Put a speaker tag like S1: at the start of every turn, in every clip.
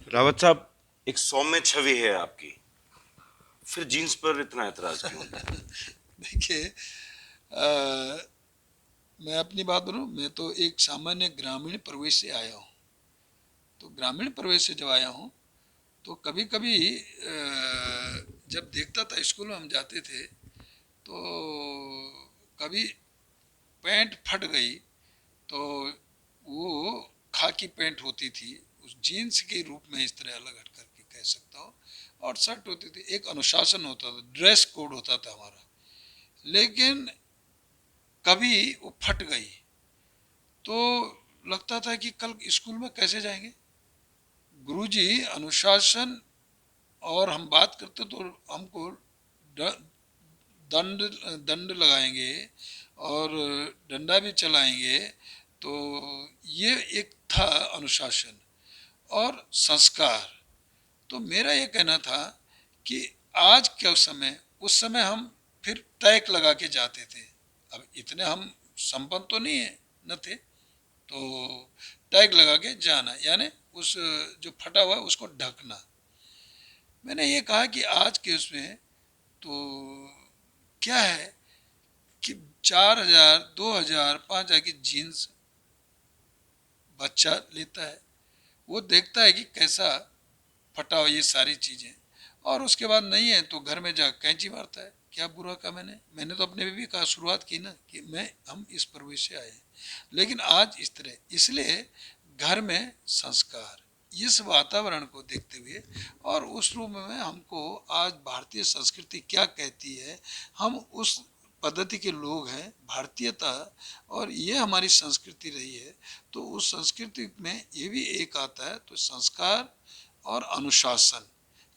S1: रावत साहब, एक सौम्य छवि है आपकी, फिर जीन्स पर इतना ऐतराज क्यों?
S2: देखिए, अ, मैं अपनी बात करूं, मैं तो एक सामान्य ग्रामीण परिवेश से आया हूं। तो ग्रामीण परिवेश से जब आया हूं, तो कभी कभी जब देखता था, स्कूल में हम जाते थे, तो कभी पैंट फट गई, तो वो खाकी पैंट होती थी, उस जीन्स के रूप में इस तरह अलग हट करके कह सकता हूँ, और शर्ट होती थी। एक अनुशासन होता था, ड्रेस कोड होता था हमारा। लेकिन कभी वो फट गई, तो लगता था कि कल स्कूल में कैसे जाएंगे। गुरुजी अनुशासन, और हम बात करते तो हमको दंड दंड लगाएंगे और डंडा भी चलाएंगे। तो ये एक था अनुशासन और संस्कार। तो मेरा ये कहना था कि आज के समय, उस समय हम फिर टैग लगा के जाते थे। अब इतने हम संपन्न तो नहीं है, न थे, तो टैग लगा के जाना, यानी उस जो फटा हुआ है उसको ढकना। मैंने ये कहा कि आज के उसमें तो क्या है कि 4,000, 2,000, 5,000 की जीन्स बच्चा लेता है, वो देखता है कि कैसा फटा हुआ ये सारी चीज़ें, और उसके बाद नहीं है तो घर में जा कैंची मारता है। क्या बुरा कहा मैंने तो अपने भी कहा, शुरुआत की ना, कि हम इस परिवेश से आए हैं। लेकिन आज इस तरह, इसलिए घर में संस्कार, इस वातावरण को देखते हुए, और उस रूप में हमको आज भारतीय संस्कृति क्या कहती है, हम उस पद्धति के लोग हैं, भारतीयता, और ये हमारी संस्कृति रही है। तो उस संस्कृति में ये भी एक आता है, तो संस्कार और अनुशासन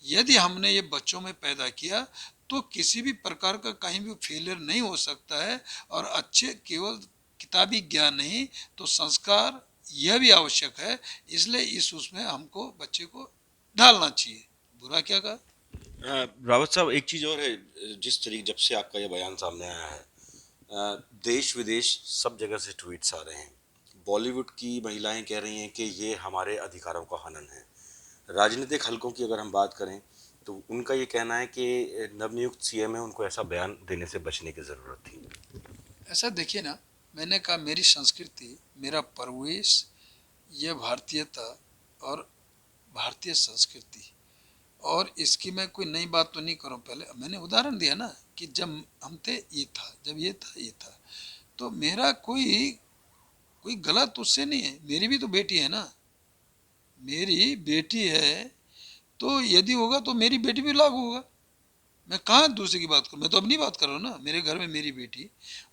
S2: यदि हमने ये बच्चों में पैदा किया, तो किसी भी प्रकार का कहीं भी फेलियर नहीं हो सकता है। और अच्छे केवल किताबी ज्ञान नहीं, तो संस्कार यह भी आवश्यक है। इसलिए इस उसमें हमको बच्चे को डालना चाहिए। बुरा क्या कहा।
S1: रावत साहब, एक चीज और है। जिस तरीके जब से आपका ये बयान सामने आया है, देश विदेश सब जगह से ट्वीट्स आ रहे हैं। बॉलीवुड की महिलाएं कह रही हैं कि ये हमारे अधिकारों का हनन है। राजनीतिक हलकों की अगर हम बात करें, तो उनका ये कहना है कि नवनियुक्त सीएम है, उनको ऐसा बयान देने से बचने की जरूरत थी।
S2: ऐसा देखिए ना, मैंने कहा मेरी संस्कृति, मेरा परवेश, यह भारतीयता और भारतीय संस्कृति, और इसकी मैं कोई नई बात तो नहीं करूँ। पहले मैंने उदाहरण दिया ना कि जब हम थे ये था, जब ये था ये था। तो मेरा कोई कोई गलत उससे नहीं है, मेरी भी तो बेटी है ना, मेरी बेटी है। तो यदि होगा तो मेरी बेटी भी लागू होगा। मैं कहाँ दूसरे की बात करूँ, मैं तो अपनी बात कर रहा हूँ ना, मेरे घर में मेरी बेटी।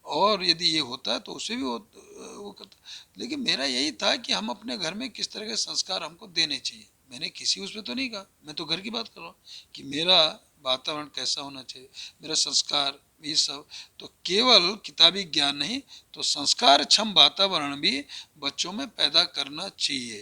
S2: और यदि ये होता है तो उसे भी वो करता। लेकिन मेरा यही था कि हम अपने घर में किस तरह के संस्कार हमको देने चाहिए। मैंने किसी उस पर तो नहीं कहा, मैं तो घर की बात कर रहा हूँ कि मेरा वातावरण कैसा होना चाहिए, मेरा संस्कार, ये सब। तो केवल किताबी ज्ञान नहीं, तो संस्कार क्षम वातावरण भी बच्चों में पैदा करना चाहिए।